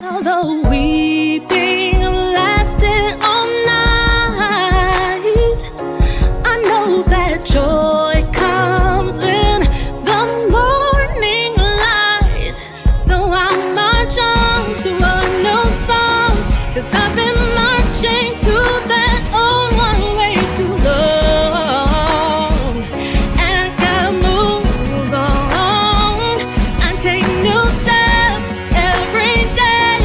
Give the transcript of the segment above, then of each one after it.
Although weeping lasted all night, I know that joy comes in the morning light. So I'll march on to a new song, 'cause I've been marching to that old one way too long. And I gotta move on and take new steps every day.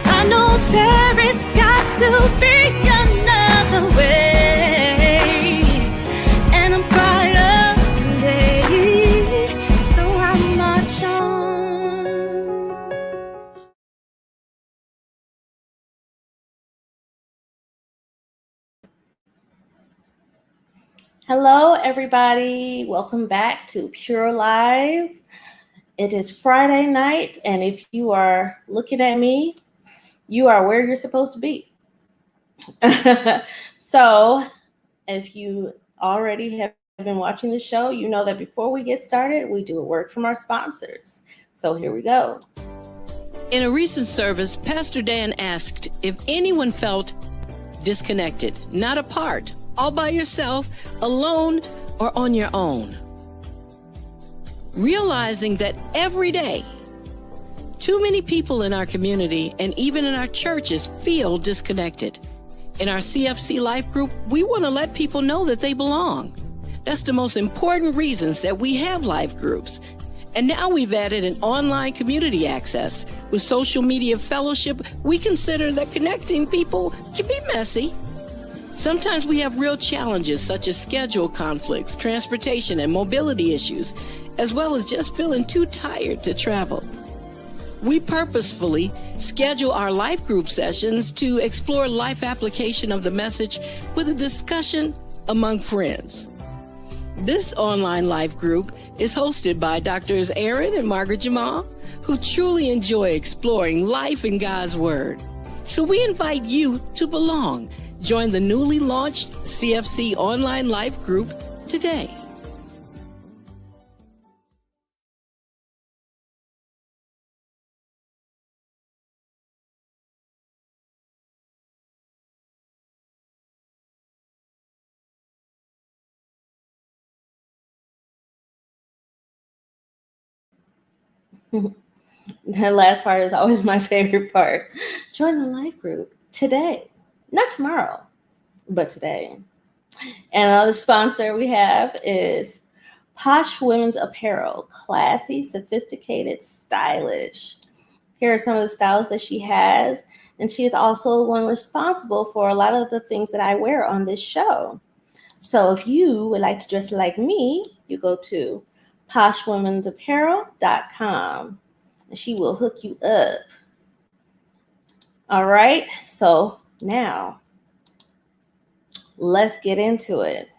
I know there is got to be another way, and a brighter day. So I march on. Hello, everybody. Welcome back to Pure Live. It is Friday night, and if you are looking at me, you are where you're supposed to be. So, if you already have been watching the show, you know that before we get started, we do a word from our sponsors. So, here we go. In a recent service, Pastor Dan asked if anyone felt disconnected, not apart, all by yourself, alone, or on your own. Realizing that every day, too many people in our community and even in our churches feel disconnected. In our CFC Life Group, we want to let people know that they belong. That's the most important reasons that we have life groups. And now we've added an online community access. With social media fellowship, we consider that connecting people can be messy. Sometimes we have real challenges such as schedule conflicts, transportation, and mobility issues, as well as just feeling too tired to travel. We purposefully schedule our life group sessions to explore life application of the message with a discussion among friends. This online life group is hosted by Drs. Aaron and Margaret Jamal, who truly enjoy exploring life in God's Word. So we invite you to belong. Join the newly launched CFC online life group today. The last part is always my favorite part. Join the life group today, not tomorrow, but today. And another sponsor we have is Posh Women's Apparel, classy, sophisticated, stylish. Here are some of the styles that she has, and she is also one responsible for a lot of the things that I wear on this show. So if you would like to dress like me, you go to poshwomensapparel.com and she will hook you up. All right, so now let's get into it.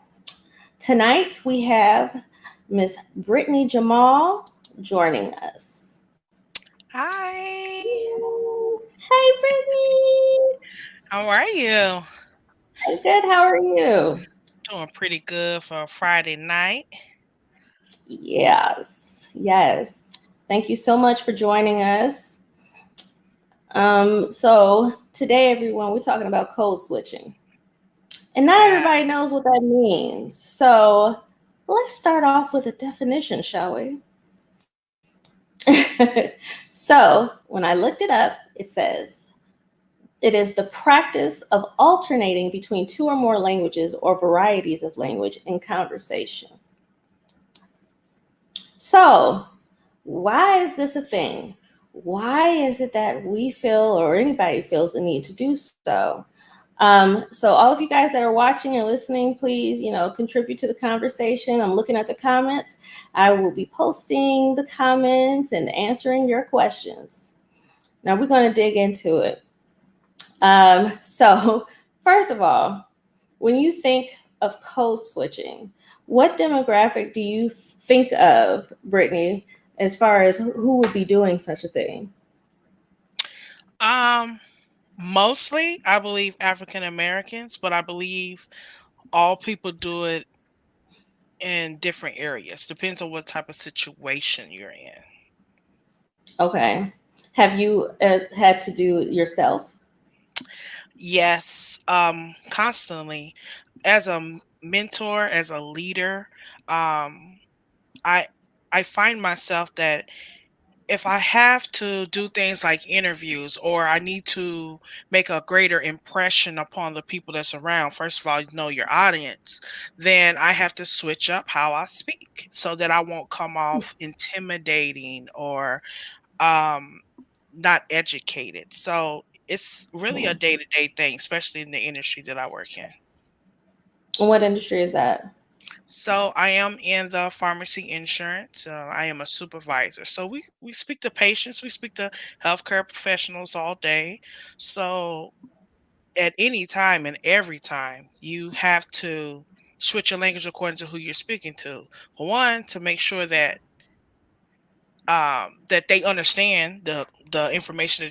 Tonight we have Miss Brittany Jamal joining us. Hi. Hey, Brittany. How are you? I'm good. How are you? Doing pretty good for a Friday night. Yes. Thank you so much for joining us. So today, everyone, we're talking about code switching. And not everybody knows what that means. So let's start off with a definition, shall we? So when I looked it up, it says, it is the practice of alternating between two or more languages or varieties of language in conversation. So why is this a thing? Why is it that we feel or anybody feels the need to do so? So all of you guys that are watching and listening, please, contribute to the conversation. I'm looking at the comments. I will be posting the comments and answering your questions. Now we're going to dig into it. So first of all, when you think of code switching, what demographic do you think of, Brittany, as far as who would be doing such a thing? Mostly, I believe African Americans, but I believe all people do it in different areas. Depends on what type of situation you're in. Okay. have you had to do yourself? Yes, constantly. As a mentor, as a leader, um, I I find myself that if I have to do things like interviews or I need to make a greater impression upon the people that's around, first of all, you know your audience, then I have to switch up how I speak so that I won't come off intimidating or um not educated. So it's really a Mhm. day-to-day thing, especially in the industry that I work in. What industry is that? So I am in the pharmacy insurance. I am a supervisor. So we speak to patients, we speak to healthcare professionals all day. So at any time and every time, you have to switch your language according to who you're speaking to. For one, to make sure that they understand the information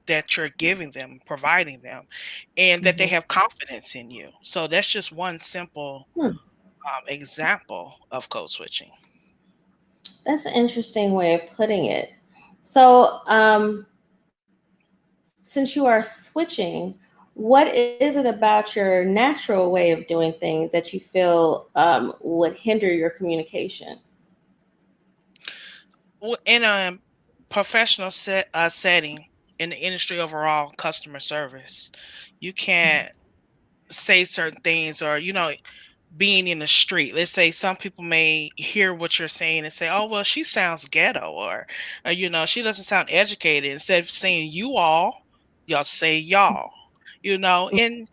that you're giving them, providing them, and that they Mhm. have confidence in you. So that's just one simple Hmm. example of code switching. That's an interesting way of putting it. So, since you are switching, what is it about your natural way of doing things that you feel would hinder your communication? In a professional setting, in the industry overall, customer service, you can't say certain things, or being in the street, let's say some people may hear what you're saying and say, oh well, she sounds ghetto, or she doesn't sound educated. Instead of saying you all, y'all say y'all. In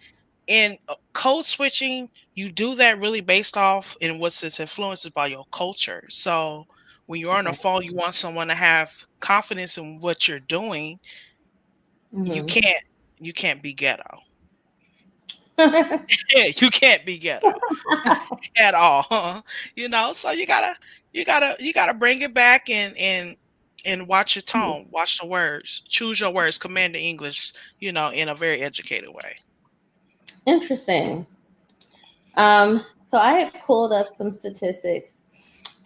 code switching, you do that really based off in what's its influences by your culture. So when you're on the Okay. phone, you want someone to have confidence in what you're doing. You Hmm. can't you can't be ghetto. Yeah, you can't be ghetto at all. So you gotta bring it back, and watch your tone, watch the words, choose your words, command the English, in a very educated way. Interesting. So I had pulled up some statistics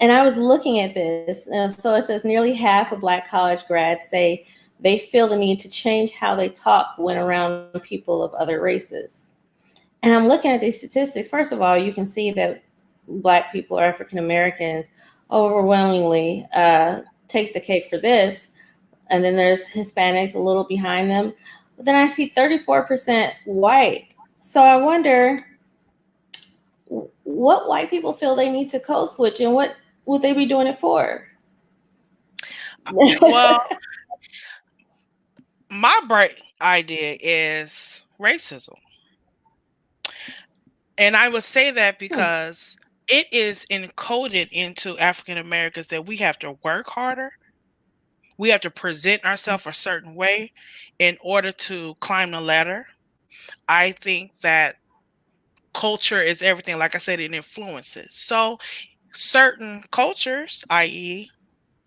and I was looking at this. So it says nearly half of Black college grads say they feel the need to change how they talk when around people of other races. And I'm looking at these statistics. First of all, you can see that Black people or African Americans overwhelmingly take the cake for this. And then there's Hispanics a little behind them. But then I see 34% white. So I wonder what white people feel they need to code switch and what would they be doing it for? Well, my bright idea is racism. And I would say that because it is encoded into African Americans that we have to work harder. We have to present ourselves a certain way in order to climb the ladder. I think that culture is everything. Like I said, it influences. So certain cultures, i.e.,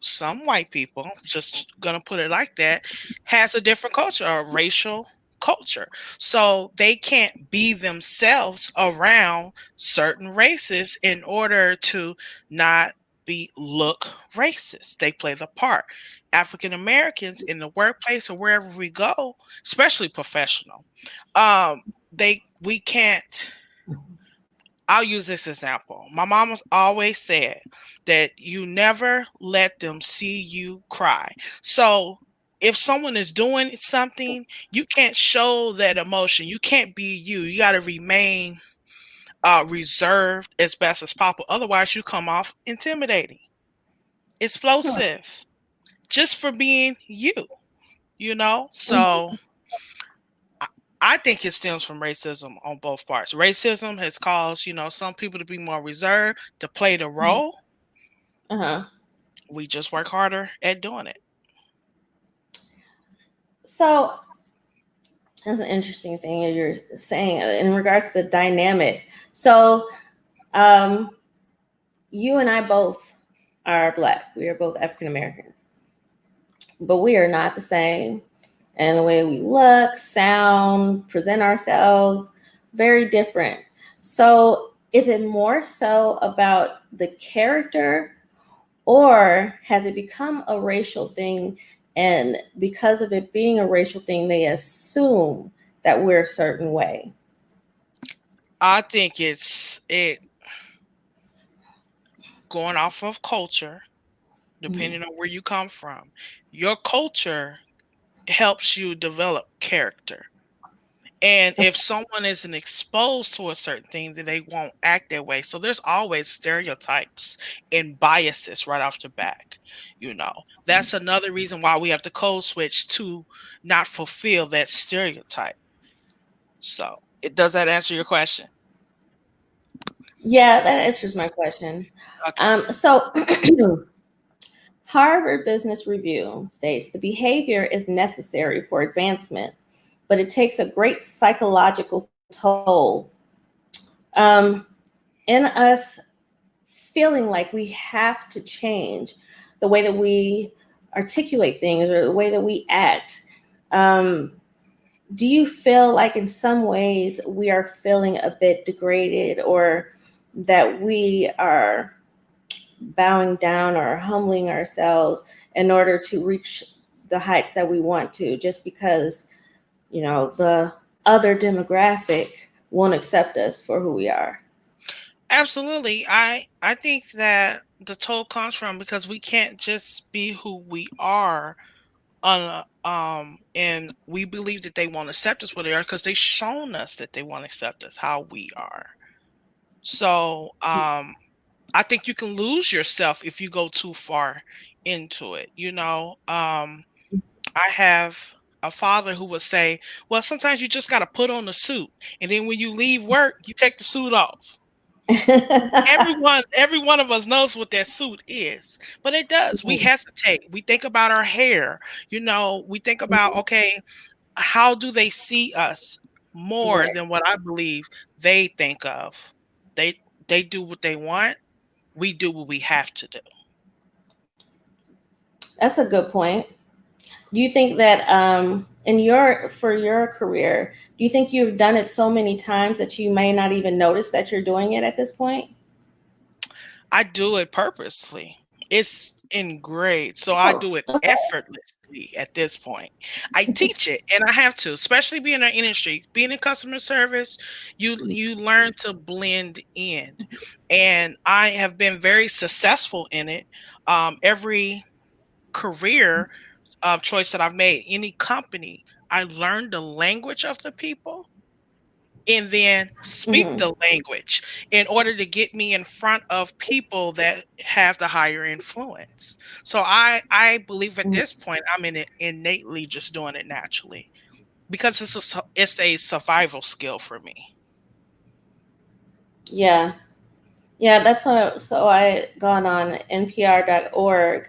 some white people, just gonna put it like that, has a different culture, a racial culture. So they can't be themselves around certain races in order to not be look racist. They play the part. African Americans in the workplace or wherever we go, especially professional, they we can't. I'll use this example. My mom has always said that you never let them see you cry. So if someone is doing something, you can't show that emotion. You can't be you. You got to remain reserved as best as possible. Otherwise, you come off intimidating, explosive, just for being you. So I I think it stems from racism on both parts. Racism has caused, some people to be more reserved, to play the role. Uh-huh. We just work harder at doing it. So that's an interesting thing that you're saying in regards to the dynamic. So um, you and I both are Black. We are both African Americans, but we are not the same. And the way we look, sound, present ourselves, very different. So is it more so about the character, or has it become a racial thing And because of it being a racial thing, they assume that we're a certain way. I think it going off of culture, depending on where you come from. Your culture helps you develop character. And if someone isn't exposed to a certain thing, then they won't act that way. So there's always stereotypes and biases right off the back. That's another reason why we have to code switch to not fulfill that stereotype. So it does that answer your question? Yeah, that answers my question. Okay. So Harvard Business Review states the behavior is necessary for advancement, but it takes a great psychological toll in us feeling like we have to change the way that we articulate things or the way that we act. Do you feel like in some ways we are feeling a bit degraded, or that we are bowing down or humbling ourselves in order to reach the heights that we want to, just because, the other demographic won't accept us for who we are? Absolutely. I think that the toll comes from because we can't just be who we are and we believe that they won't accept us where they are because they've shown us that they won't accept us how we are. So I think you can lose yourself if you go too far into it. I have a father who would say, well, sometimes you just got to put on the suit, and then when you leave work you take the suit off. Every one of us knows what that suit is, but it does. We hesitate. We think about our hair. We think about, okay, how do they see us more Right. than what I believe they think of. They do what they want. We do what we have to do. That's a good point. Do you think that for your career, do you think you've done it so many times that you may not even notice that you're doing it at this point? I do it purposely. It's engraved, so I Oh, do it okay. effortlessly at this point. I teach it, and I have to, especially being in our industry, being in customer service. You learn to blend in, and I have been very successful in it. Every career choice that I've made, any company, I learned the language of the people and then speak Mhm. the language in order to get me in front of people that have the higher influence. So I believe at Mhm. this point I'm in it innately, just doing it naturally because it's a survival skill for me. Yeah. Yeah, that's what. So I gone on npr.org,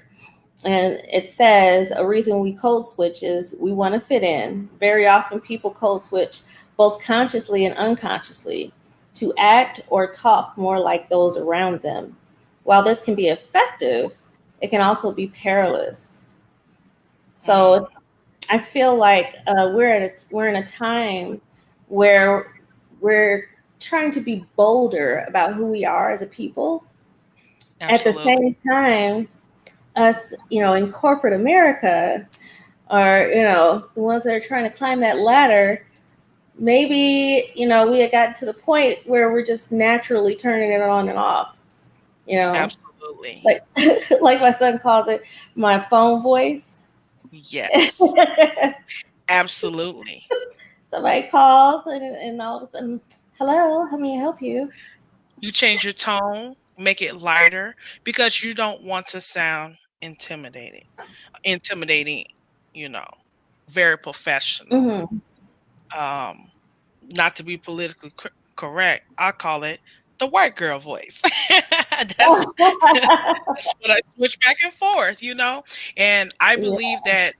and it says a reason we code switch is we want to fit in. Very often people code switch both consciously and unconsciously to act or talk more like those around them. While this can be effective, it can also be perilous. Mm, So I feel like we're in a time where we're trying to be bolder about who we are as a people. At the absolutely. same time, us, in corporate America, are, the ones that are trying to climb that ladder. Maybe, we had gotten to the point where we're just naturally turning it on and off. You know, Absolutely. like like my son calls it, my phone voice. Yes. Absolutely. Somebody calls, and all of a sudden, hello, how may I help you? You change your tone, make it lighter because you don't want to sound intimidating, you know, very professional. Hmm. Um, Not to be politically correct, I call it the white girl voice. that's that's what I switch back and forth. And I Yeah. believe that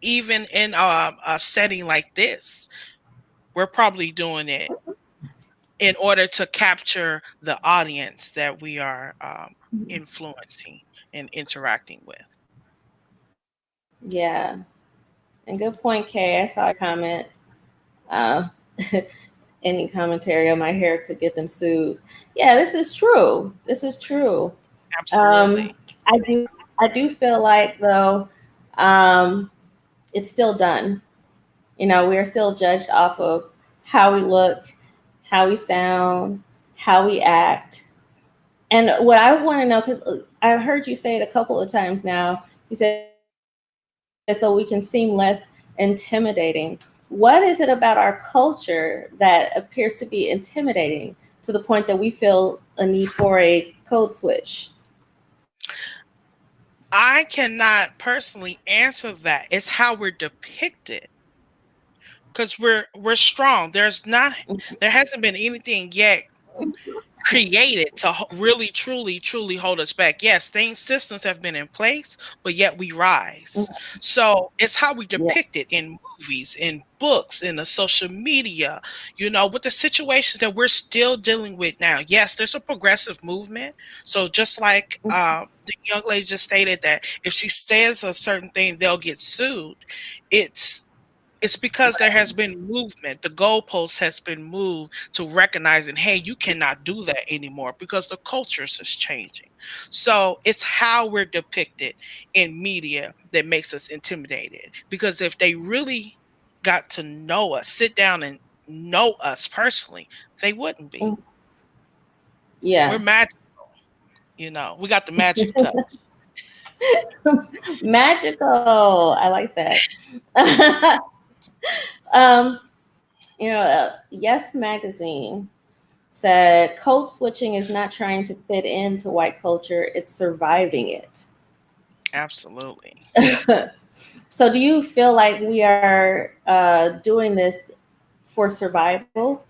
even in a setting like this, we're probably doing it in order to capture the audience that we are influencing and interacting with. Yeah. And good point, Kay. I saw a comment. Uh, any commentary on my hair could get them sued. Yeah, this is true. This is true. Absolutely. Um, I do. I do feel like, though, it's still done. We are still judged off of how we look, how we sound, how we act. And what I want to know, because I've heard you say it a couple of times now, you said so we can seem less intimidating. What is it about our culture that appears to be intimidating to the point that we feel a need for a code switch? I cannot personally answer that. It's how we're depicted because we're strong. There hasn't been anything yet created to really truly hold us back. Yes, things systems have been in place, but yet we rise. So it's how we Yeah. depict it in movies, in books, in the social media, with the situations that we're still dealing with now. Yes, there's a progressive movement. So just like the young lady just stated that if she says a certain thing, they'll get sued. It's because there has been movement. The goalpost has been moved to recognizing, hey, you cannot do that anymore because the cultures is changing. So it's how we're depicted in media that makes us intimidated. Because if they really got to know us, sit down and know us personally, they wouldn't be. We're Yeah. magic, we got the magic touch. Magical. I like that. um, Yes Magazine said code switching is not trying to fit into white culture, it's surviving it. Absolutely. So, do you feel like we are doing this for survival?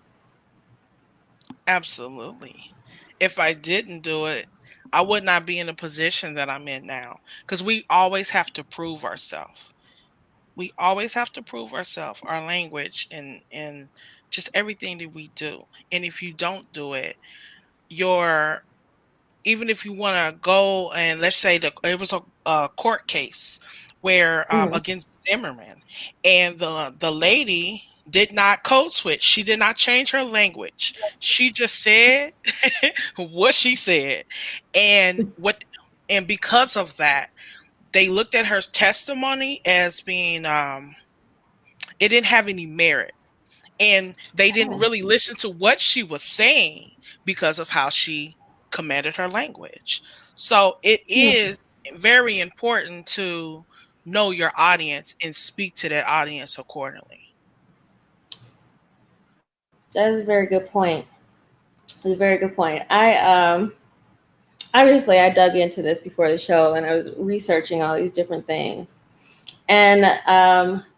Absolutely. If I didn't do it, I would not be in the position that I'm in now because we always have to prove ourselves. We always have to prove ourselves, our language, and just everything that we do. And if you don't do it, you're even if you want to go and let's say that it was a court case where Mhm. against Zimmerman, and the lady did not code switch. She did not change her language. She just said what she said, and because of that, they looked at her testimony as being it didn't have any merit, and they didn't Oh, really listen to what she was saying because of how she commanded her language. So it hmm. is very important to know your audience and speak to that audience accordingly. That is a very good point. It's a very good point. Obviously I dug into this before the show and I was researching all these different things. And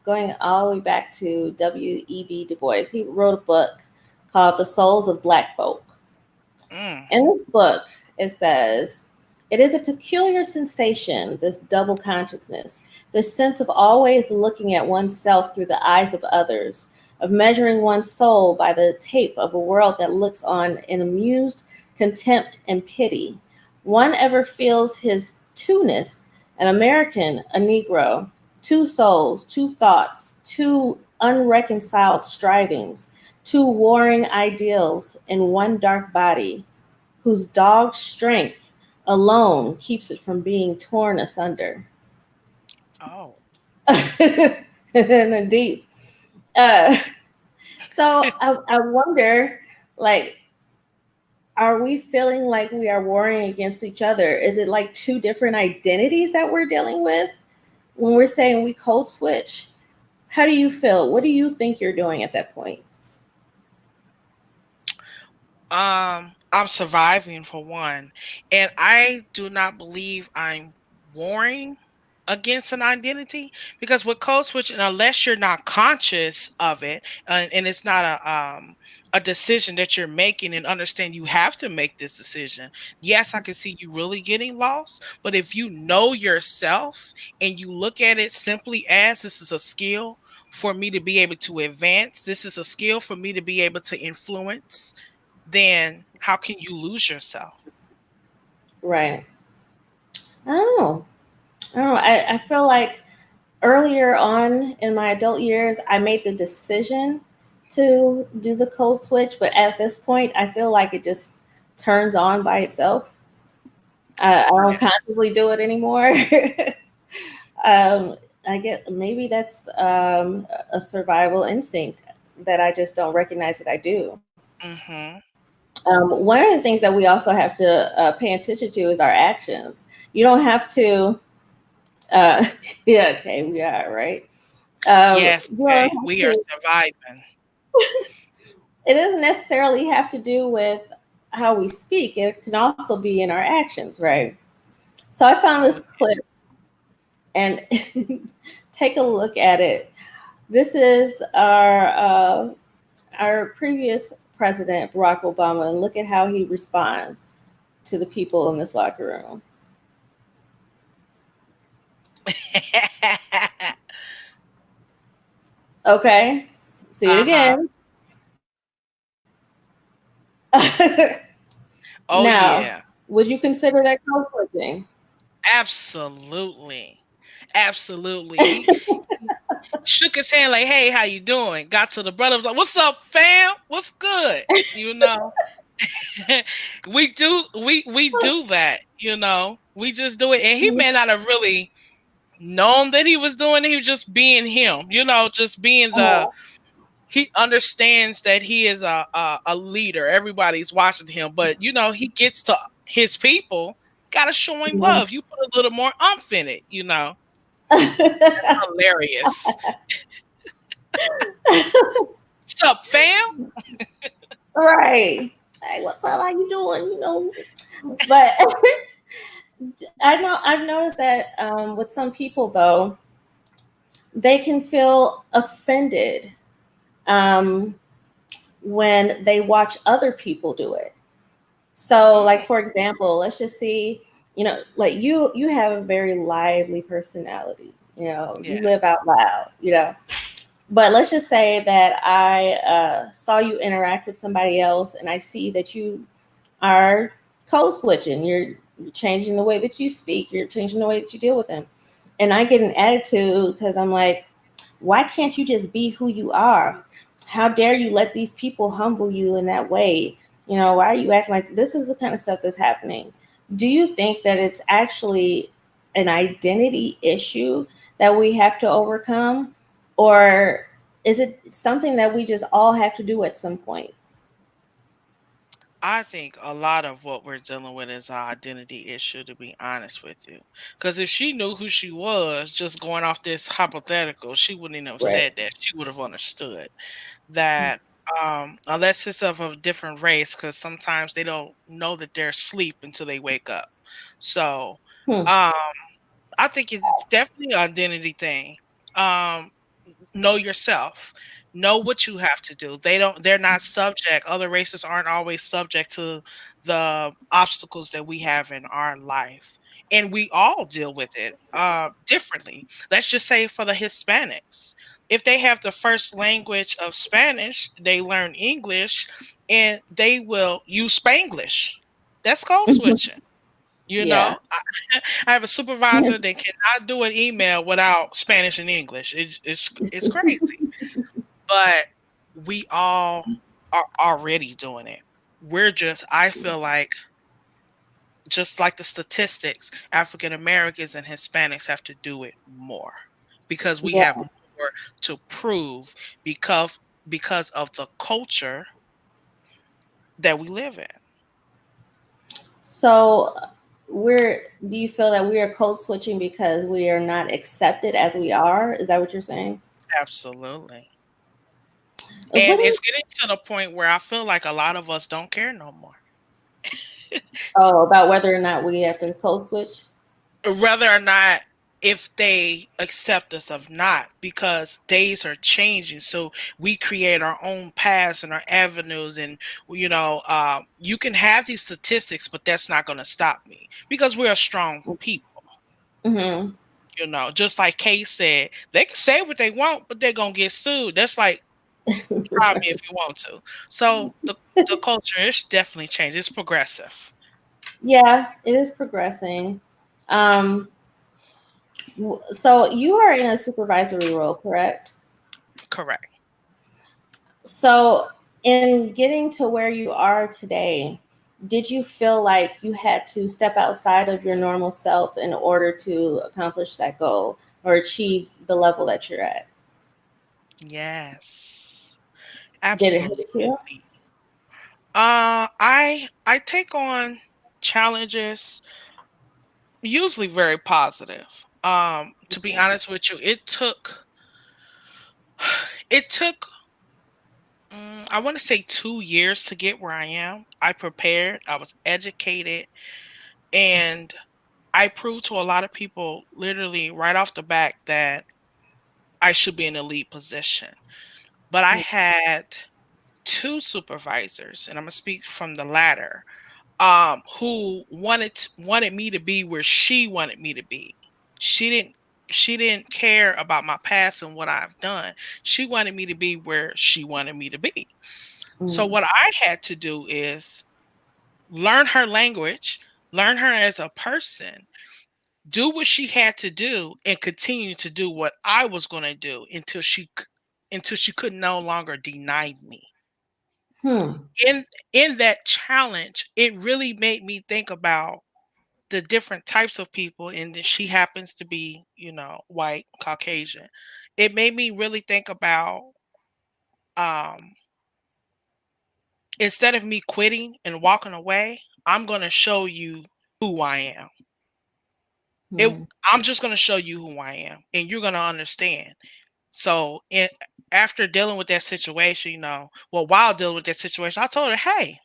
going all the way back to W.E.B. Du Bois, he wrote a book called The Souls of Black Folk. Mm. In this book, it says, it is a peculiar sensation, this double consciousness, this sense of always looking at oneself through the eyes of others, of measuring one's soul by the tape of a world that looks on in amused contempt and pity. One ever feels his two-ness, an American, a Negro, two souls, two thoughts, two unreconciled strivings, two warring ideals in one dark body, whose dog strength alone keeps it from being torn asunder. Oh, And deep. Uh, so I wonder, like, are we feeling like we are warring against each other? Is it like two different identities that we're dealing with when we're saying we code switch? How do you feel? What do you think you're doing at that point? I'm surviving for one, and I do not believe I'm warring against an identity because with code switching, unless you're not conscious of it, and it's not a decision that you're making and understand you have to make this decision. Yes, I can see you really getting lost, but if you know yourself and you look at it simply as this is a skill for me to be able to advance, this is a skill for me to be able to influence, then how can you lose yourself? Right. I don't know. I don't know. I feel like earlier on in my adult years, I made the decision to do the code switch, but at this point, I feel like it just turns on by itself. I don't Yes. consciously do it anymore. I get maybe that's a survival instinct that I just don't recognize that I do. Mm-hmm. One of the things that we also have to pay attention to is our actions. You don't have to. Uh, yeah, okay, we are right. Yes, You don't okay. have We are to. surviving. It doesn't necessarily have to do with how we speak. It can also be in our actions, right? So I found Oh, this clip and take a look at it. This is our previous president, Barack Obama, and look at how he responds to the people in this locker room. Okay, see it uh-huh. again. Oh Now, yeah. would you consider that conflicting? Absolutely. Absolutely. He shook his hand like, "Hey, how you doing?" Got to the brother, was like, "What's up, fam? What's good?" You know. We do that, you know. We just do it. And he may not have really known that he was doing it. He was just being him, you know, just being the Uh, he understands that he is a leader. Everybody's watching him, but you know, he gets to his people, gotta show him love. You put a little more umph in it, you know. Hilarious. What's up, fam? right. Hey, what's up? How you doing? You know, but I know I've noticed that with some people though, they can feel offended um, when they watch other people do it. So, like Mm, for example, let's just see, you know, like you have a very lively personality. You know, you live yes. out loud. You know, but let's just say that I saw you interact with somebody else, and I see that you are code switching. You're changing the way that you speak. You're changing the way that you deal with them. And I get an attitude because I'm like, why can't you just be who you are? How dare you let these people humble you in that way? You know, why are you acting like this is the kind of stuff that's happening? Do you think that it's actually an identity issue that we have to overcome? Or is it something that we just all have to do at some point? I think a lot of what we're dealing with is our identity issue, to be honest with you. Because if she knew who she was, just going off this hypothetical, she wouldn't even have Right. said that. She would have understood that, unless it's of a different race, because sometimes they don't know that they're asleep until they wake up. So, Hmm. um, I think it's definitely an identity thing. Um, know yourself, know what you have to do. They're not subject, other races aren't always subject to the obstacles that we have in our life, and we all deal with it differently. Let's just say for the Hispanics, if they have the first language of Spanish, they learn English and they will use Spanglish. That's code switching. You Yeah. know, I have a supervisor that cannot do an email without Spanish and English. It's crazy, but we all are already doing it. We're just, I feel like, just like the statistics, African Americans and Hispanics have to do it more because we Yeah. have more to prove because because of the culture that we live in. So do you feel that we are code switching because we are not accepted as we are? Is that what you're saying? Absolutely. What And do you, it's getting to the point where I feel like a lot of us don't care no more. oh, about whether or not we have to code switch? Whether or not, if they accept us or not, because days are changing, so we create our own paths and our avenues. And you know, you can have these statistics, but that's not going to stop me because we're a strong people. Hmm. You know, just like Kay said, they can say what they want, but they're going to get sued. That's like, try me if you want to. So the culture is definitely changed. It's progressive. Yeah, it is progressing. Um, so you are in a supervisory role, correct? Correct. So, in getting to where you are today, did you feel like you had to step outside of your normal self in order to accomplish that goal? or achieve the level that you're at? Yes, Did it hurt absolutely. you? I take on challenges usually very positive. To be honest with you, it took I want to say 2 years to get where I am. I prepared, I was educated, and I proved to a lot of people literally right off the back that I should be in a lead position. But I had two supervisors, and I'm gonna speak from the latter, who wanted me to be where she wanted me to be. She didn't she didn't care about my past and what I've done. She wanted me to be where she wanted me to be. So Mm, what I had to do is learn her language, learn her as a person, do what she had to do, and continue to do what I was going to do until she could no longer deny me. hmm. In that challenge, it really made me think about the different types of people, and that she happens to be, white, Caucasian. It made me really think about, um, instead of me quitting and walking away, I'm going to show you who I am. It, Hmm. I'm just going to show you who I am, and you're going to understand. So, after dealing with that situation, well, while dealing with that situation, I told her, hey,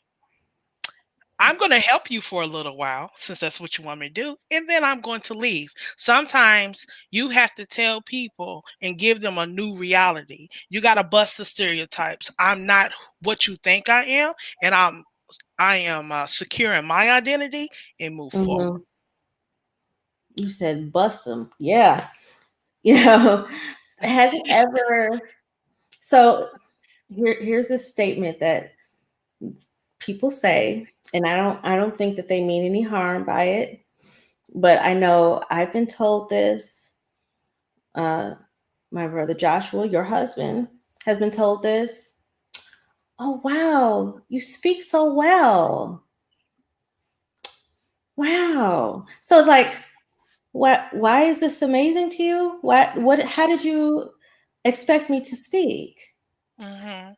I'm going to help you for a little while since that's what you want me to do. And then I'm going to leave. Sometimes you have to tell people and give them a new reality. You got to bust the stereotypes. I'm not what you think I am. And I am secure in my identity and move forward. Hmm. You said bust them. Yeah. You know, has it ever, so here's this statement that people say, and I don't think that they mean any harm by it, but I know I've been told this. My brother Joshua, your husband, has been told this. Oh wow, you speak so well. Wow. So it's like, why is this amazing to you? What how did you expect me to speak? Hmm.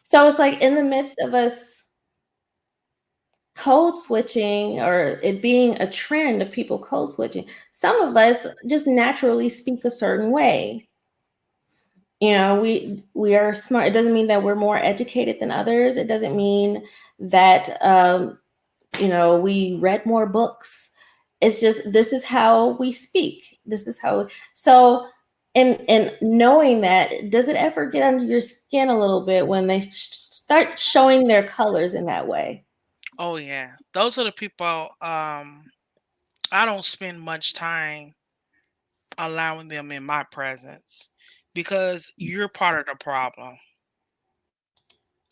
So it's like in the midst of us code switching or it being a trend of people code switching, some of us just naturally speak a certain way. We are smart. It doesn't mean that we're more educated than others. It doesn't mean that we read more books. It's just this is how we speak. This is how. So, and knowing that, does it ever get under your skin a little bit when they start showing their colors in that way? Oh, yeah. Those are the people, I don't spend much time allowing them in my presence because you're part of the problem.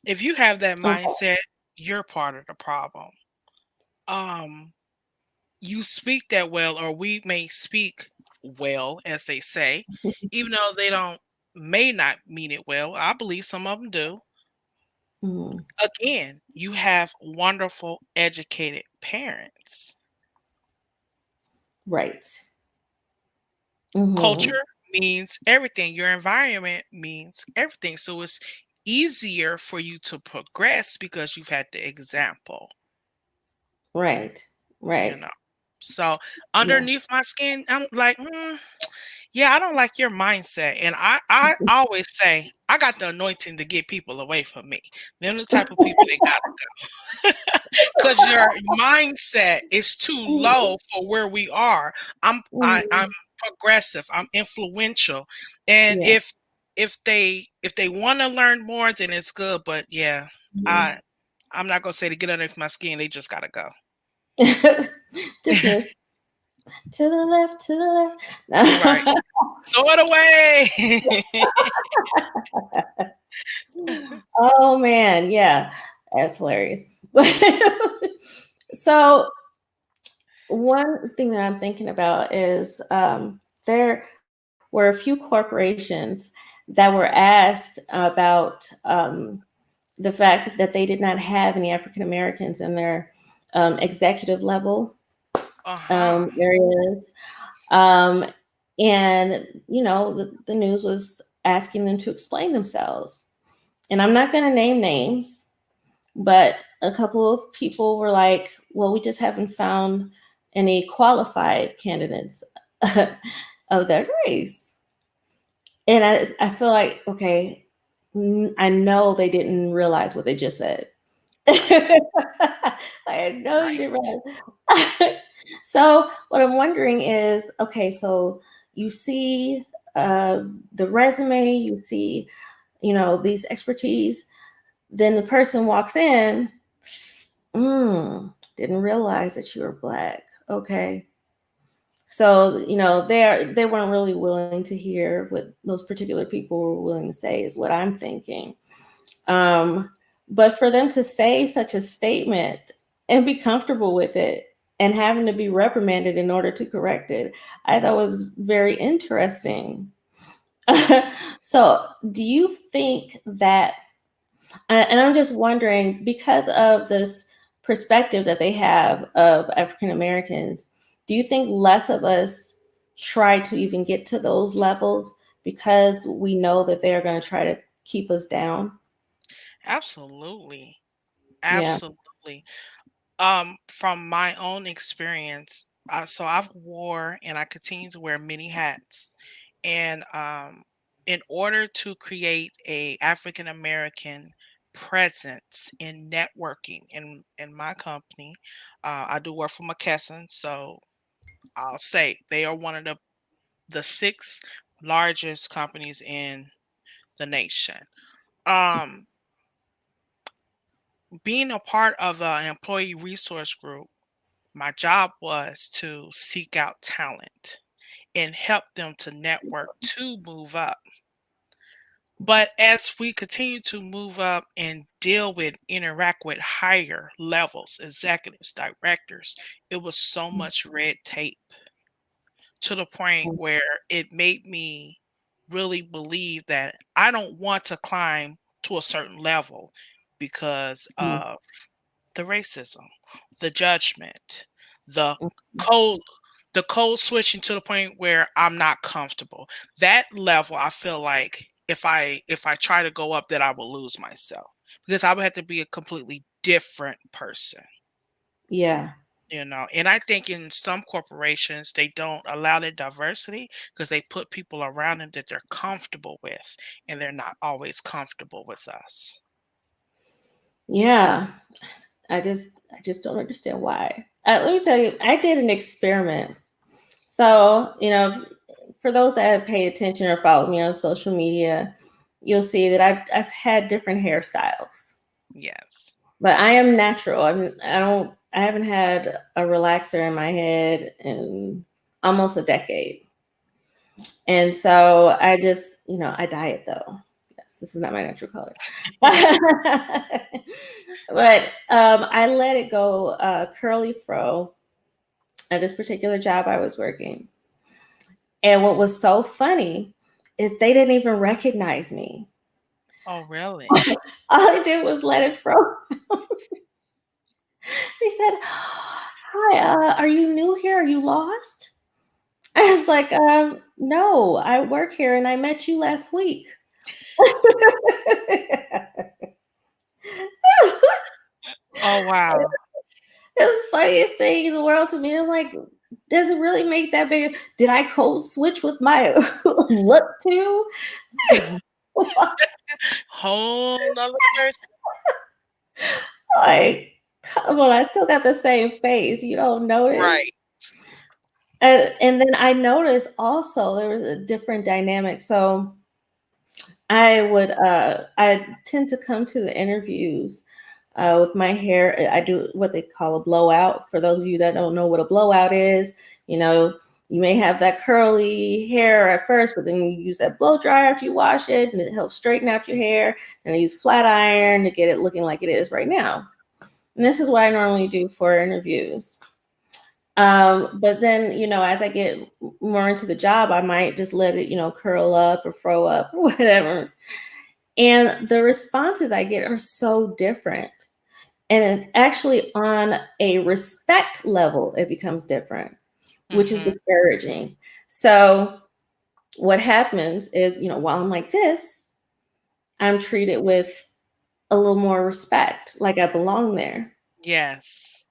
If you have that Okay. mindset, you're part of the problem. Um, you speak that well, or we may speak well, as they say, even though they don't may not mean it well. I believe some of them do. Mhm. Again, you have wonderful, educated parents. Right. Hmm. Culture means everything. Your environment means everything. So it's easier for you to progress because you've had the example, Right. you Right. know. So Yeah. underneath my skin, I'm like, yeah, I don't like your mindset. And I always say, I got the anointing to get people away from me. They're the type of people that got because your mindset is too low for where we are. I'm Mhm. progressive. I'm influential, and Yeah. if they want to learn more, then it's good. But yeah, Mhm. I I'm not gonna say to get underneath my skin. They just gotta go. Dismiss. To the left, to the Right, left. throw it away. Oh man, yeah, that's hilarious. So one thing that I'm thinking about is there were a few corporations that were asked about the fact that they did not have any African Americans in their executive level Uh-huh. areas. Um, And, the news was asking them to explain themselves. And I'm not going to name names, but a couple of people were like, well, we just haven't found any qualified candidates of their race. And I feel like, okay, I know they didn't realize what they just said. I know you didn't realize. So what I'm wondering is, okay, so you see the resume, you see, these expertise, then the person walks in, didn't realize that you were Black. Okay. So, they weren't really willing to hear what those particular people were willing to say, is what I'm thinking. But for them to say such a statement and be comfortable with it and having to be reprimanded in order to correct it, I thought was very interesting. So do you think that, and I'm just wondering, because of this perspective that they have of African Americans, do you think less of us try to even get to those levels because we know that they're going to try to keep us down? Absolutely. Yeah. Absolutely. From my own experience, so I've wore and I continue to wear many hats. And in order to create a African American presence in networking in my company, I do work for McKesson, so I'll say they are one of the six largest companies in the nation. Um, Being a part of an employee resource group, my job was to seek out talent and help them to network to move up. But as we continue to move up and deal with, interact with higher levels, executives, directors, it was so much red tape to the point where it made me really believe that I don't want to climb to a certain level because Mhm. of the racism, the judgment, the code the code switching to the point where I'm not comfortable. That level, I feel like if I try to go up, that I will lose myself because I would have to be a completely different person, Yeah. you know. And I think in some corporations they don't allow that diversity because they put people around them that they're comfortable with, and they're not always comfortable with us. Yeah. I just don't understand why. Let me tell you, I did an experiment. So, for those that have paid attention or followed me on social media, you'll see that I've had different hairstyles. Yes. But I am natural. I haven't had a relaxer in my head in almost a decade. And so I just, I diet though. Yes, this is not my natural color. But I let it go curly fro at this particular job I was working. And what was so funny is they didn't even recognize me. Oh, really? All I did was let it fro. They said, "Hi, are you new here? Are you lost?" I was like, no, I work here and I met you last week." Oh, wow. It's the funniest thing in the world to me. I'm like, does it really make that big? Did I code switch with my look too? Whole nother person. Like, come on, I still got the same face. You don't notice? Right. And then I noticed also there was a different dynamic. So I tend to come to the interviews with my hair. I do what they call a blowout. For those of you that don't know what a blowout is, you may have that curly hair at first, but then you use that blow dryer if you wash it, and it helps straighten out your hair. And I use flat iron to get it looking like it is right now. And this is what I normally do for interviews. But then, as I get more into the job, I might just let it, curl up or fro up or whatever. And the responses I get are so different. And actually, on a respect level, it becomes different, which is Mhm. discouraging. So what happens is, while I'm like this, I'm treated with a little more respect, like I belong there. Yes.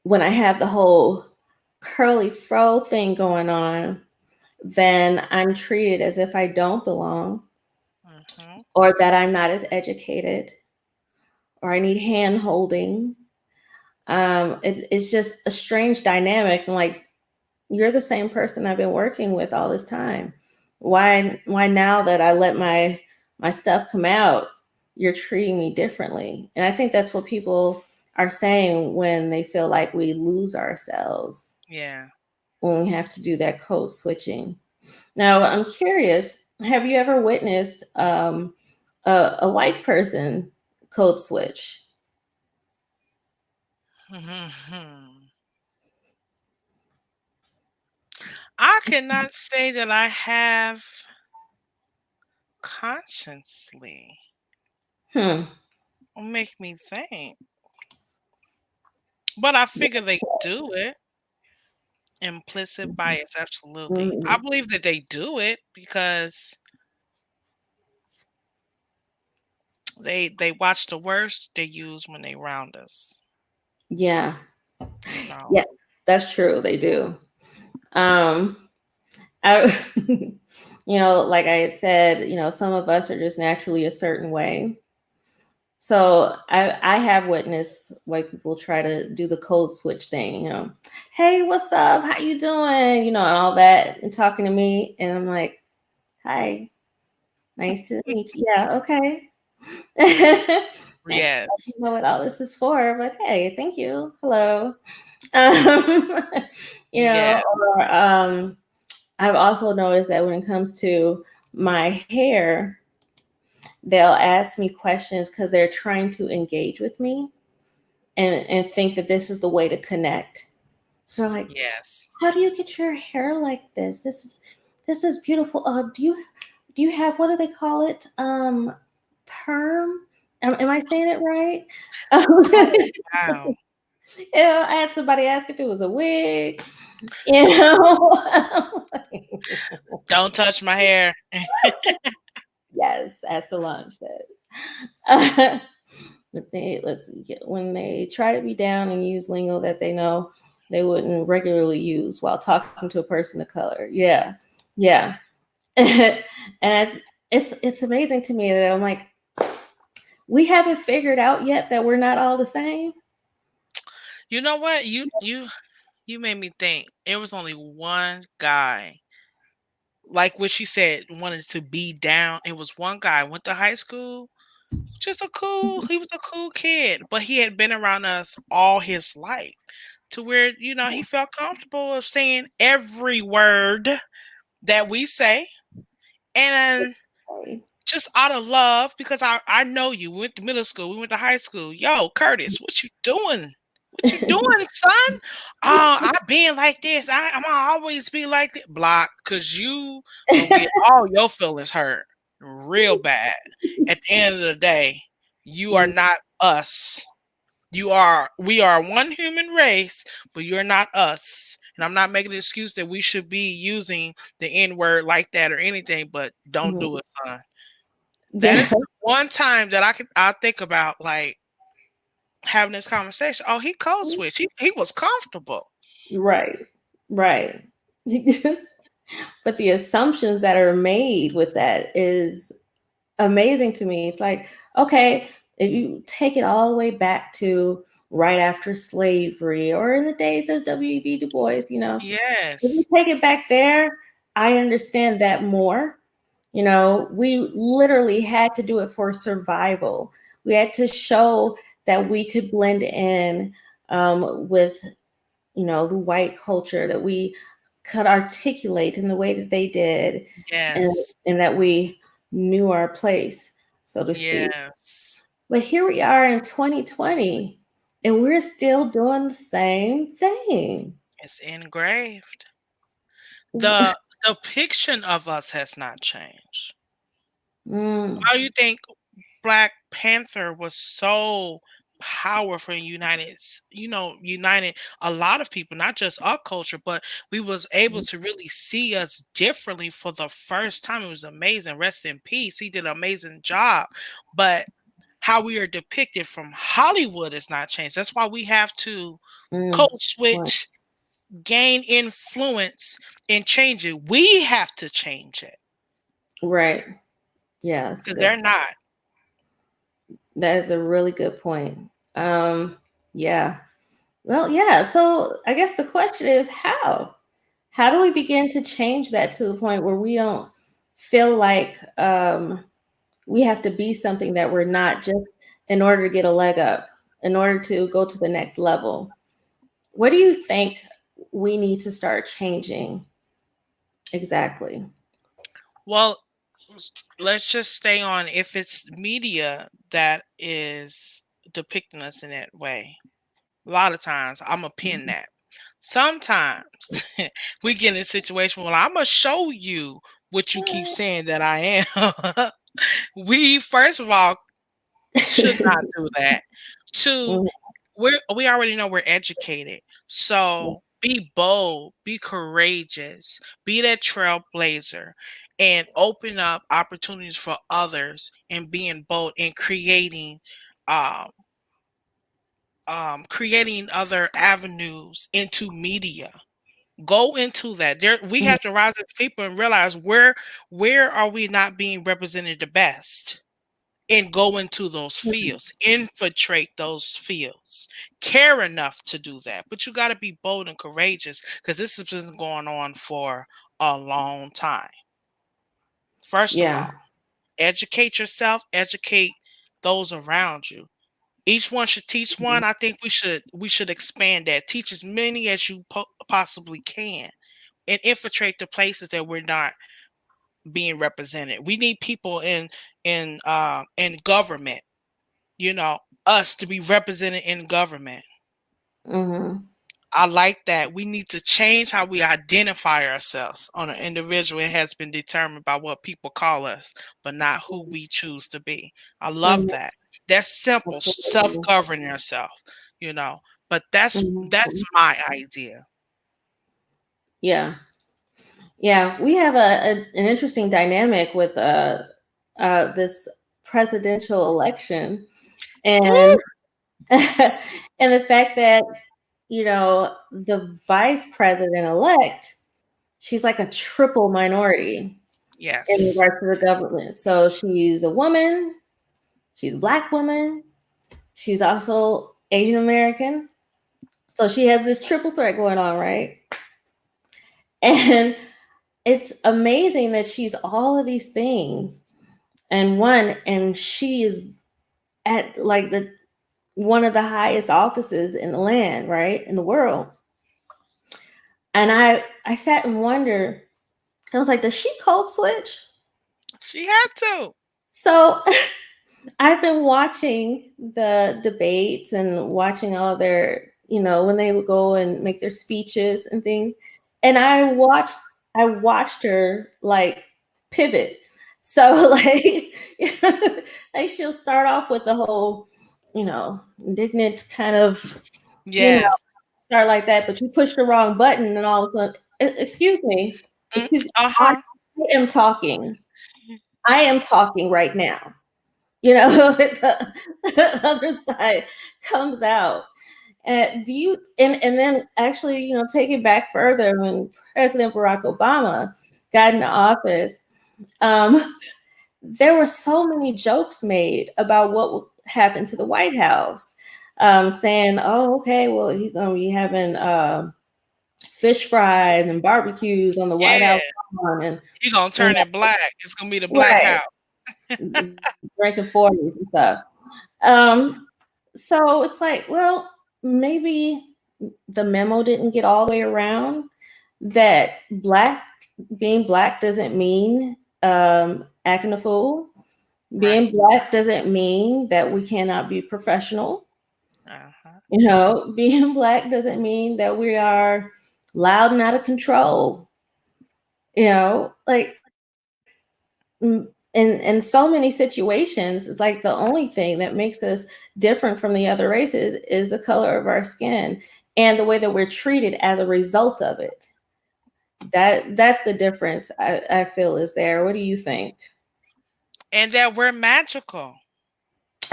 When I have the whole curly fro thing going on, then I'm treated as if I don't belong, Hmm. or that I'm not as educated, or I need hand holding. It's just a strange dynamic. And like, you're the same person I've been working with all this time. Why now that I let my stuff come out, you're treating me differently? And I think that's what people are saying when they feel like we lose ourselves Yeah. when we have to do that code switching. Now, I'm curious, have you ever witnessed a white person code switch? Hmm. I cannot say that I have consciously. Hmm. Make me think. But I figure they do it. Implicit bias, absolutely. I Mhm. believe that they do it because they watch the worst they use when they round us. Yeah. You know. Yeah, that's true. They do. Um, I, like I had said, some of us are just naturally a certain way. So I have witnessed white people try to do the code switch thing, hey, what's up? How you doing? And all that, and talking to me, and I'm like, hi, nice to meet you. Yeah, okay. Like, I Yes. don't know what all this is for, but hey, thank you. Hello. Um, Yeah. or I've also noticed that when it comes to my hair, they'll ask me questions because they're trying to engage with me and think that this is the way to connect. So they're like, Yes. how do you get your hair like this? This is beautiful. Do you have, what do they call it? Perm? Am I saying it right? Oh, wow. I had somebody ask if it was a wig. You know, Don't touch my hair. yes, as Solange says. But let's see, when they try to be down and use lingo that they know they wouldn't regularly use while talking to a person of color. Yeah, yeah. And it's amazing to me that I'm like, we haven't figured out yet that we're not all the same. You know what? You made me think. There was only one guy, like what she said, wanted to be down. It was one guy, went to high school, he was a cool kid, but he had been around us all his life to where, he felt comfortable of saying every word that we say. And just out of love, because I know you. We went to middle school, we went to high school. Yo, Curtis, what you doing? What you doing, son? Oh, I been like this. I'm gonna always be like this. Block, cause you gonna get all your feelings hurt real bad. At the end of the day, you are not us. We are one human race, but you're not us. And I'm not making an excuse that we should be using the N word like that or anything, but don't do it, son. That is Yeah, the one time that I think about, like, having this conversation. Oh, he code switch. He was comfortable. right, right. But the assumptions that are made with that is amazing to me. It's like, okay, if you take it all the way back to right after slavery or in the days of W.E.B. Du Bois, if you Yes. take it back there, I understand that more. We literally had to do it for survival. We had to show that we could blend in with, the white culture, that we could articulate in the way that they did, and, Yes. and that we knew our place, so to speak. Yes. But here we are in 2020, and we're still doing the same thing. It's engraved. The depiction of us has not changed. Mm, Why do you think Black Panther was so powerful and united a lot of people, not just our culture, but we was able to really see us differently for the first time. It was amazing. Rest in peace. He did an amazing job. But how we are depicted from Hollywood has not changed. That's why we have to code Right. switch, gain influence, and change it. We have to change it Right. Yeah, that's because good. they're not. That is a really good point. Yeah. Well, yeah. So I guess the question is how? How do we begin to change that to the point where we don't feel like we have to be something that we're not, just in order to get a leg up, in order to go to the next level? What do you think we need to start changing exactly? Well, let's just stay on if it's media that is depicting us in that way. A lot of times, I'm going to pin that. Sometimes we get in a situation where I'm going to show you what you keep saying that I am. We, first of all, should not do that. Two, Mhm. we already know we're educated. So be bold, be courageous, be that trailblazer, and open up opportunities for others and being bold and um creating other avenues into media. Go into that. There we Mhm. have to rise as people and realize where are we not being represented the best? And go into those fields, infiltrate those fields, care enough to do that. But you got to be bold and courageous because this has been going on for a long time. First of Yeah. all, educate yourself, educate those around you. Each one should teach one. I think we should expand that. Teach as many as you possibly can, and infiltrate the places that we're not being represented. We need people in government, you know, us to be represented in government. Hmm. I like that. We need to change how we identify ourselves on an individual. It has been determined by what people call us, but not who we choose to be. I love Hmm. that. That's simple, Absolutely. self-governing yourself, you know. But that's Mhm. my idea. Yeah. Yeah, we have an interesting dynamic with this presidential election, and Woo! and the fact that the vice president elect, she's like a triple minority in Yes. regards to the government. So she's a woman, she's a black woman, she's also Asian American. So she has this triple threat going on, right? And it's amazing that she's all of these things and one, and she is at like the one of the highest offices in the land, right, in the world. And I sat and wondered. I was like, does she code switch? She had to. So I've been watching the debates and watching all their, when they would go and make their speeches and things. And I watched her like pivot. So like, like she'll start off with the whole, indignant kind of, you know, Yes. start like that, but you push the wrong button and all of a sudden, excuse me, Mm, excuse me, I uh-huh. am talking. I am talking right now. The other side comes out. And then actually, take it back further when President Barack Obama got into office, um, there were so many jokes made about what would happen to the White House, saying, "Oh, okay, well, he's going to be having fish fries and barbecues on the White Yeah. House lawn, and He gonna you turn know, it black. It's gonna be the black right, house. drinking 40s and stuff." Um, so it's like, well, maybe the memo didn't get all the way around that being black doesn't mean acting a fool. Right. Being black doesn't mean that we cannot be professional. Uh-huh. Being black doesn't mean that we are loud and out of control. Like in so many situations, it's like the only thing that makes us different from the other races is the color of our skin and the way that we're treated as a result of it. That's the difference I feel is there. What do you think? And that we're magical.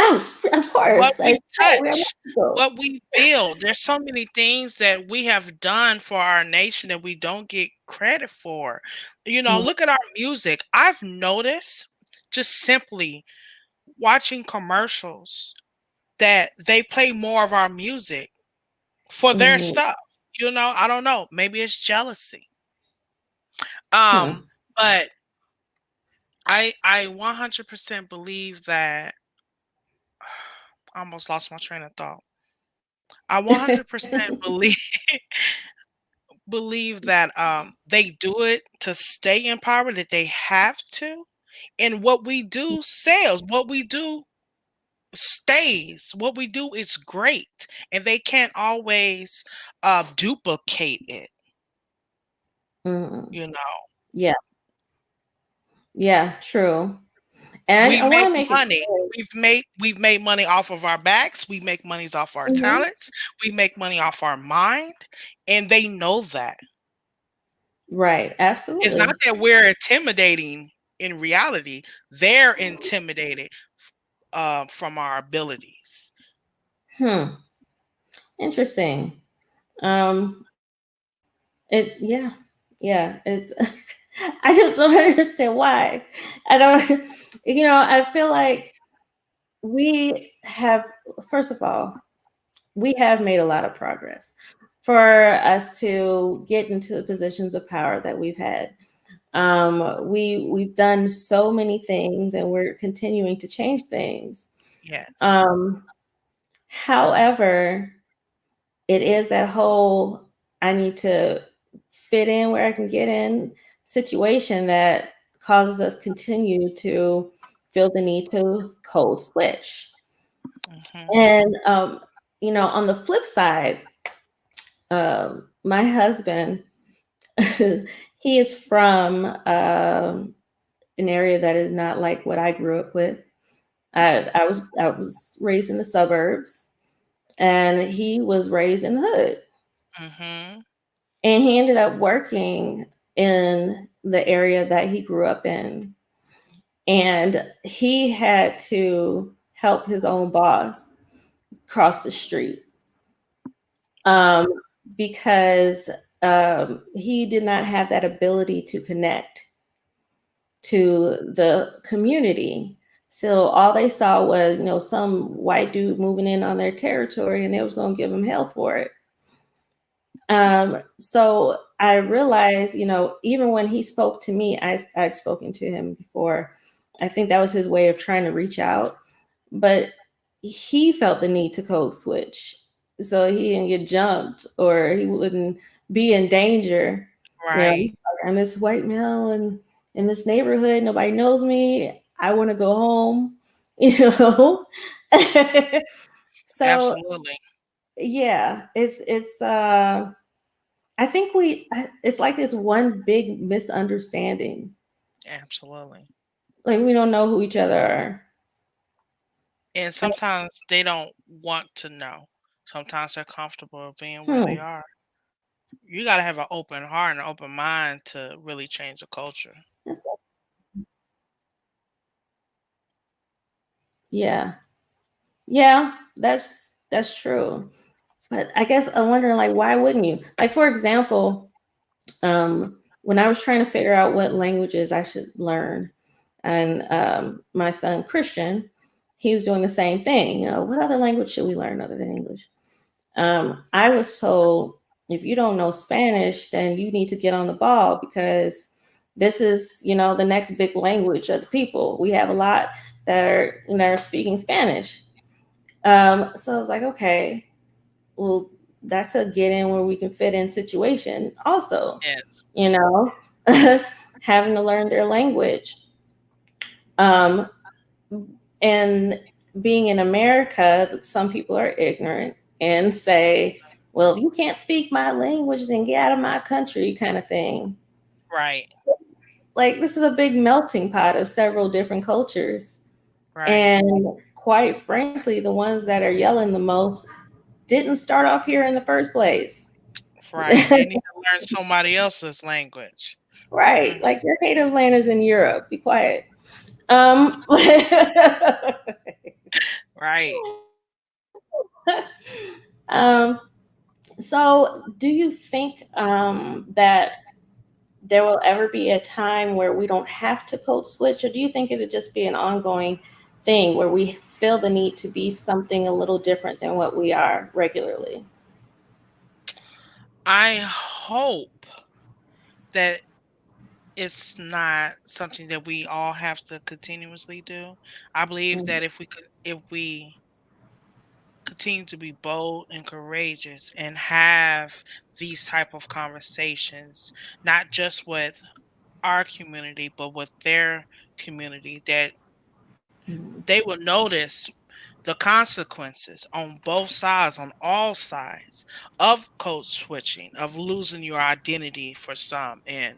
Oh, of What course. we We are touch, Mexico. what we build. There's so many things that we have done for our nation that we don't get credit for. Mm, Look at our music. I've noticed just simply watching commercials that they play more of our music for their mhm, stuff. I don't know. Maybe it's jealousy. hmm. But I 100% believe that I almost lost my train of thought. I 100% believe that they do it to stay in power, that they have to. And what we do sells. What we do stays. What we do is great. And they can't always duplicate it, Mm, you know. yeah, yeah, true. And We I want make to make it money. We've made money off of our backs. We make money off our clear. Mhm. talents. We make money off our mind, and they know that. Right, It's not absolutely. that we're intimidating in reality. They're intimidated from our abilities. Hmm. Interesting. It yeah, it's I just don't understand why. I don't I feel like we have first of all, we have made a lot of progress for us to get into the positions of power that we've had. We've done so many things and we're continuing to change things. Yes. Um, However, it is that whole I need to fit in where I can get in situation that causes us continue to feel the need to code switch. Hmm. And on the flip side, my husband, he is from an area that is not like what I grew up with. I was raised in the suburbs, and he was raised in the hood. Hmm. And he ended up working in the area that he grew up in. And he had to help his own boss cross the street um, because he did not have that ability to connect to the community. So all they saw was, some white dude moving in on their territory and they was going to give him hell for it. So I realized, even when he spoke to me, I'd spoken to him before. I think that was his way of trying to reach out, but he felt the need to code switch so he didn't get jumped or he wouldn't be in danger. Right. I'm this white male and in this neighborhood, nobody knows me. I want to go home, you know. So Absolutely. yeah, it's I think it's like this one big misunderstanding. Absolutely. Like we don't know who each other are. And sometimes they don't want to know. Sometimes they're comfortable being where they Hmm. are. You got to have an open heart and an open mind to really change the culture. That's- Yeah. Yeah, that's true. But I guess I'm wondering like why wouldn't you? Like for example, when I was trying to figure out what languages I should learn, and my son Christian, he was doing the same thing. What other language should we learn other than English? I was told if you don't know Spanish, then you need to get on the ball because this is, the next big language of the people. We have a lot that are speaking Spanish. So I was like, okay, well, that's a get in where we can fit in situation. Also, Yes. you know, having to learn their language. Um, and being in America, some people are ignorant and say, well, if you can't speak my language, then get out of my country, kind of thing. Right. like this is a big melting pot of several different cultures. Right. And quite frankly, the ones that are yelling the most didn't start off here in the first place. Right. They need to learn somebody else's language. Right. Mm, Like your native land is in Europe. Be quiet. right. um, so do you think that there will ever be a time where we don't have to code switch, or do you think it'll just be an ongoing thing where we feel the need to be something a little different than what we are regularly? I hope that it's not something that we all have to continuously do. I believe Mhm. that if we continue to be bold and courageous and have these type of conversations, not just with our community, but with their community, that Mhm. they will notice the consequences on both sides, on all sides, of code switching, of losing your identity for some and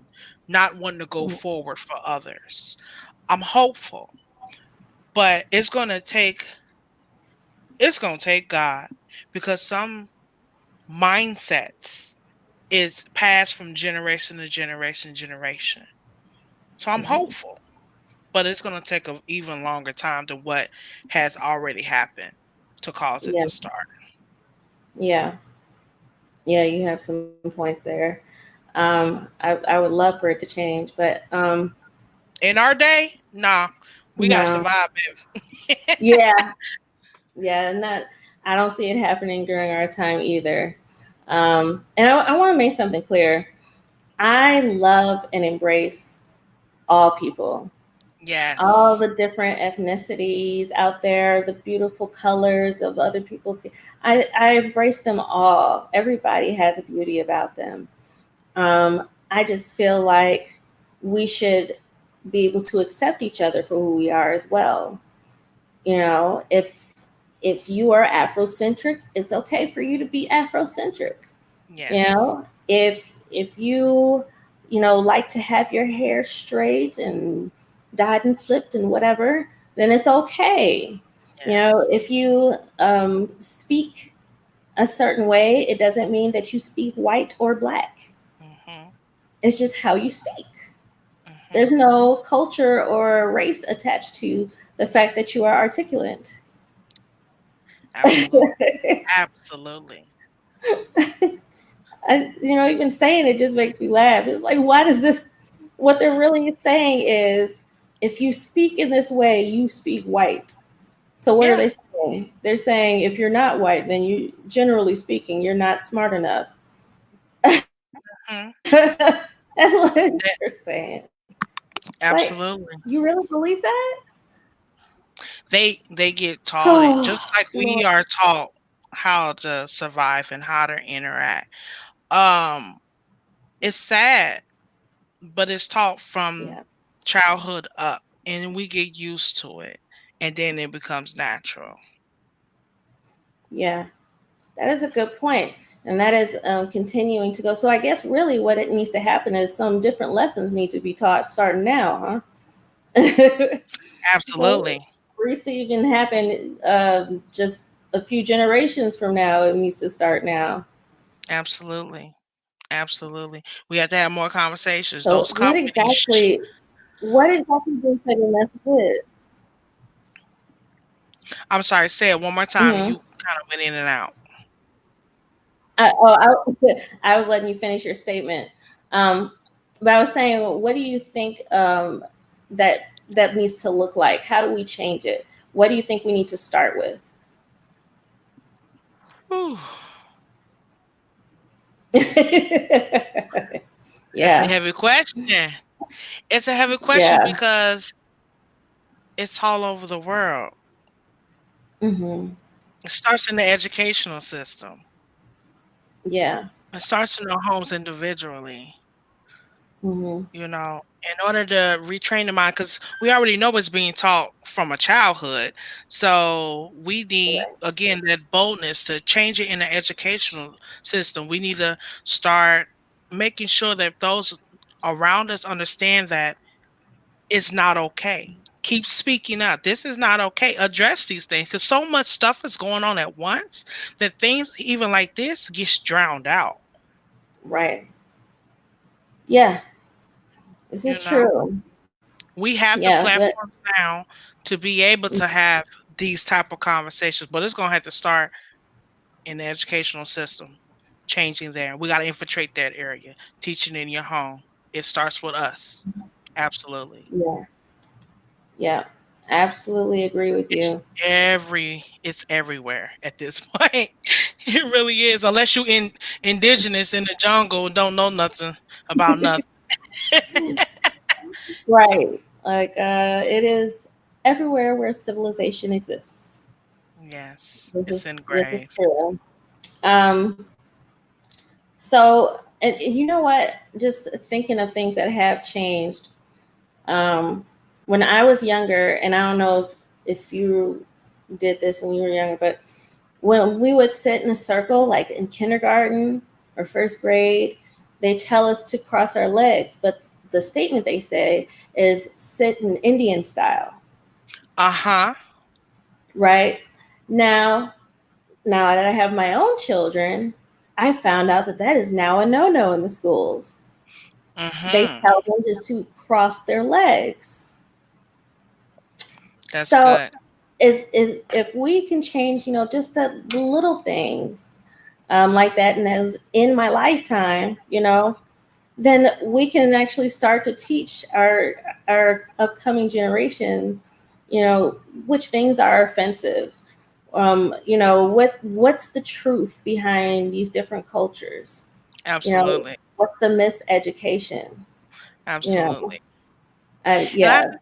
not wanting to go forward for others. I'm hopeful, but it's going to take God, because some mindsets is passed from generation to generation. So I'm Mhm. hopeful, but it's going to take an even longer time than what has already happened to cause it Yeah, to start. yeah, yeah. You have some points there. I would love for it to change, but In our day, nah, we got to no, survive, baby. yeah, yeah, not. I don't see it happening during our time either. And I want to make something clear. I love and embrace all people, all Yes. the different ethnicities out there, the beautiful colors of other people's skin. I embrace them all. Everybody has a beauty about them. I just feel like we should be able to accept each other for who we are as well. You know, if you are Afrocentric, it's okay for you to be Afrocentric. You Yes. know, if you know like to have your hair straight and dyed and flipped and whatever, then it's okay. You know, Yes. if you speak a certain way, it doesn't mean that you speak white or black. Mhm. It's just how you speak. There's Mhm. no culture or race attached to the fact that you are articulate. Absolutely. Absolutely. You know, even saying it just makes me laugh. It's like, why does this? What they're really saying is, if you speak in this way, you speak white. So what are they Yes. saying? They're saying if you're not white, then you, generally speaking, you're not smart enough. Mhm. That's what That they're saying. Like, absolutely. you really believe that? They get taught it Oh, just like we Lord. are taught how to survive and how to interact. Um, it's sad, but it's taught from Yeah, childhood up, and we get used to it, and then it becomes natural. yeah. That is a good point. And that is continuing to go. So I guess really what it needs to happen is some different lessons need to be taught starting now, huh? for, Absolutely. for it to even happen just a few generations from now, it needs to start now. Absolutely. Absolutely. We have to have more conversations. So Those companies what exactly did you say the message is? I'm sorry, say it one more time. You Mm-hmm. kind of went in and out. I was letting you finish your statement. Um, but I was saying, what do you think that needs to look like? How do we change it? What do you think we need to start with? Whew. That's a Yeah, heavy question. It's a heavy question yeah, because it's all over the world. hmm, It starts in the educational system. yeah, It starts in our homes individually. hmm, In order to retrain the mind, because we already know what's being taught from a childhood. So we need, right, again, that boldness to change it in the educational system. We need to start making sure that those around us understand that. It's not okay. Keep speaking out. This is not okay. Address these things because so much stuff is going on at once that things even like this gets drowned out. Right. Yeah, this You is know, true. we have the Yeah, but platforms now to be able to have these type of conversations, but it's gonna have to start in the educational system, changing there. We got to infiltrate that area, teaching in your home. It starts with us. Absolutely. yeah, yeah, absolutely agree with It's you. it's everywhere at this point. It really is. Unless you indigenous in the jungle and don't know nothing about nothing. Right. Like it is everywhere where civilization exists. Yes, This it's is engraved. true. Um, so and you know what? Just thinking of things that have changed. Um, when I was younger, and I don't know if you did this when you were younger, but when we would sit in a circle, like in kindergarten or first grade, they tell us to cross our legs, but the statement they say is sit in Indian style, Uh-huh. right? Now, now that I have my own children, I found out that that is now a no-no in the schools. They Mm-hmm. tell them just to cross their legs. That's So good. is if we can change, just the little things like that, and that was in my lifetime, then we can actually start to teach our upcoming generations, which things are offensive. What's the truth behind these different cultures? Absolutely. What's the miseducation? You know, Absolutely. And yeah.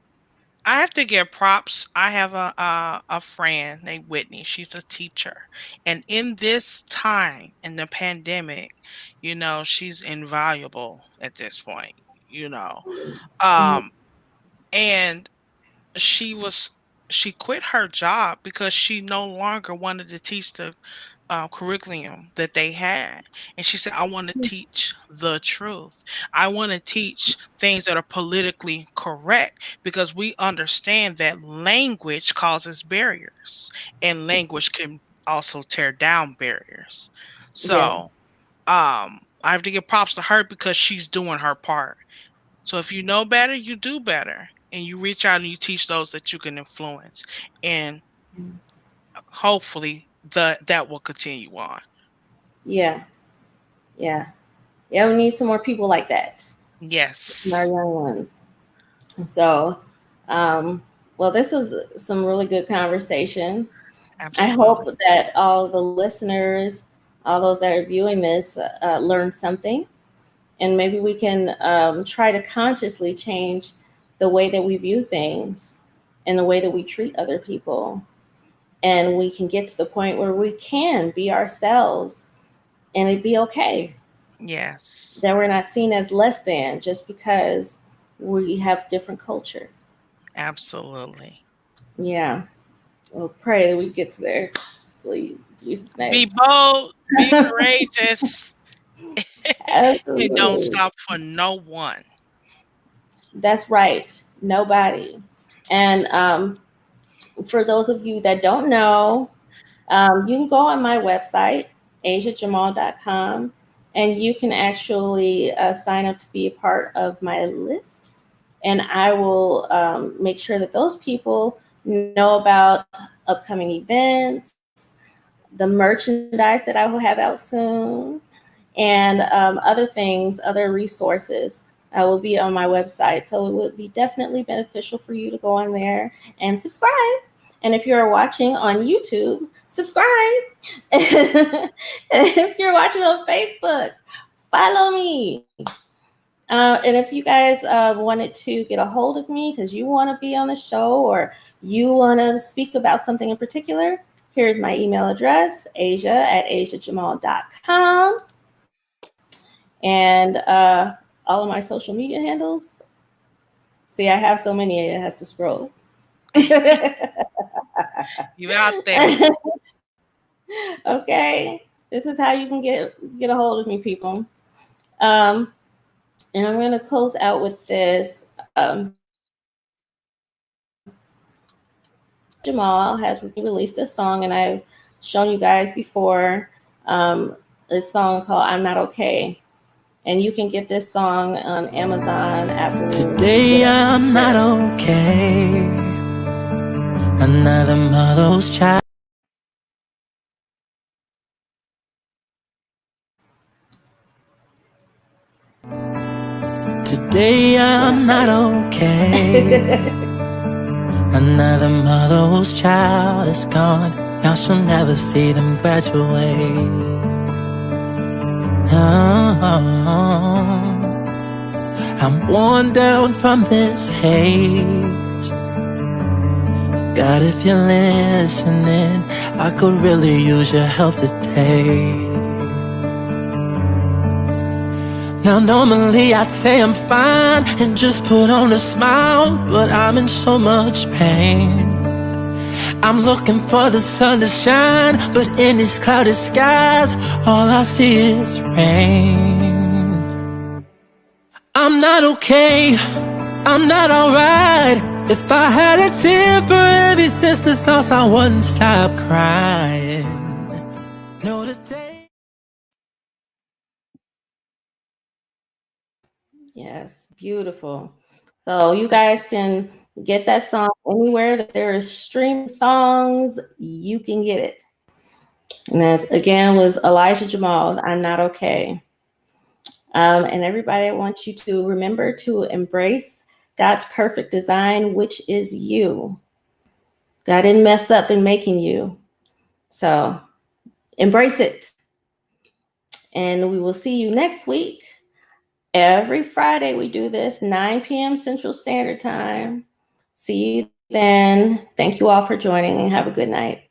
I have to give props. I have a friend named Whitney. She's a teacher, and in this time in the pandemic, she's invaluable at this point. You know, Mhm. um, and she was she quit her job because she no longer wanted to teach the curriculum that they had. And she said, I want to teach the truth. I want to teach things that are politically correct because we understand that language causes barriers and language can also tear down barriers. Yeah. So, I have to give props to her because she's doing her part. So if you know better, you do better. And you reach out and you teach those that you can influence. And hopefully that will continue on. Yeah. Yeah. Yeah. We need some more people like that in our Yes, young ones. So, um, well, this was some really good conversation. I hope absolutely. that all the listeners, all those that are viewing this, learn something, and maybe we can try to consciously change the way that we view things and the way that we treat other people, and we can get to the point where we can be ourselves and it'd be okay, Yes, that we're not seen as less than just because we have different culture. absolutely. Yeah. We'll pray that we get to there, please, in Jesus' name. Be bold, be courageous, and don't Absolutely. stop for no one. That's right. Nobody. And for those of you that don't know, you can go on my website, asiajamal.com, and you can actually sign up to be a part of my list. And I will make sure that those people know about upcoming events, the merchandise that I will have out soon, and other things, other resources will be on my website. So it would be definitely beneficial for you to go on there and subscribe. And if you're watching on YouTube, subscribe. And if you're watching on Facebook, follow me. And if you guys wanted to get a hold of me because you want to be on the show or you want to speak about something in particular, here's my email address, asia@asiajamal.com. And all of my social media handles. See, I have so many, it has to scroll. You out there. Okay, this is how you can get a hold of me, people. Um, and I'm going to close out with this. Jamal has released a song, and I've shown you guys before. This song called "I'm Not Okay," and you can get this song on Amazon, Apple. Today I'm not okay. Another mother's child. Today I'm not okay. Another mother's child is gone. Now she'll never see them graduate. I'm worn down from this hate. God, if you're listening, I could really use your help today. Now normally I'd say I'm fine and just put on a smile, but I'm in so much pain. I'm looking for the sun to shine, but in these cloudy skies, all I see is rain. I'm not okay, I'm not alright. If I had a tear for every sister's loss, I wouldn't stop crying. No, today. Yes, beautiful. So you guys can get that song anywhere that there is streaming songs. You can get it. And that again was Elijah Jamal. I'm Not Okay. And everybody, I want you to remember to embrace God's perfect design, which is you. God didn't mess up in making you. So embrace it. And we will see you next week. Every Friday we do this, 9 p.m. Central Standard Time. See you then. Thank you all for joining and have a good night.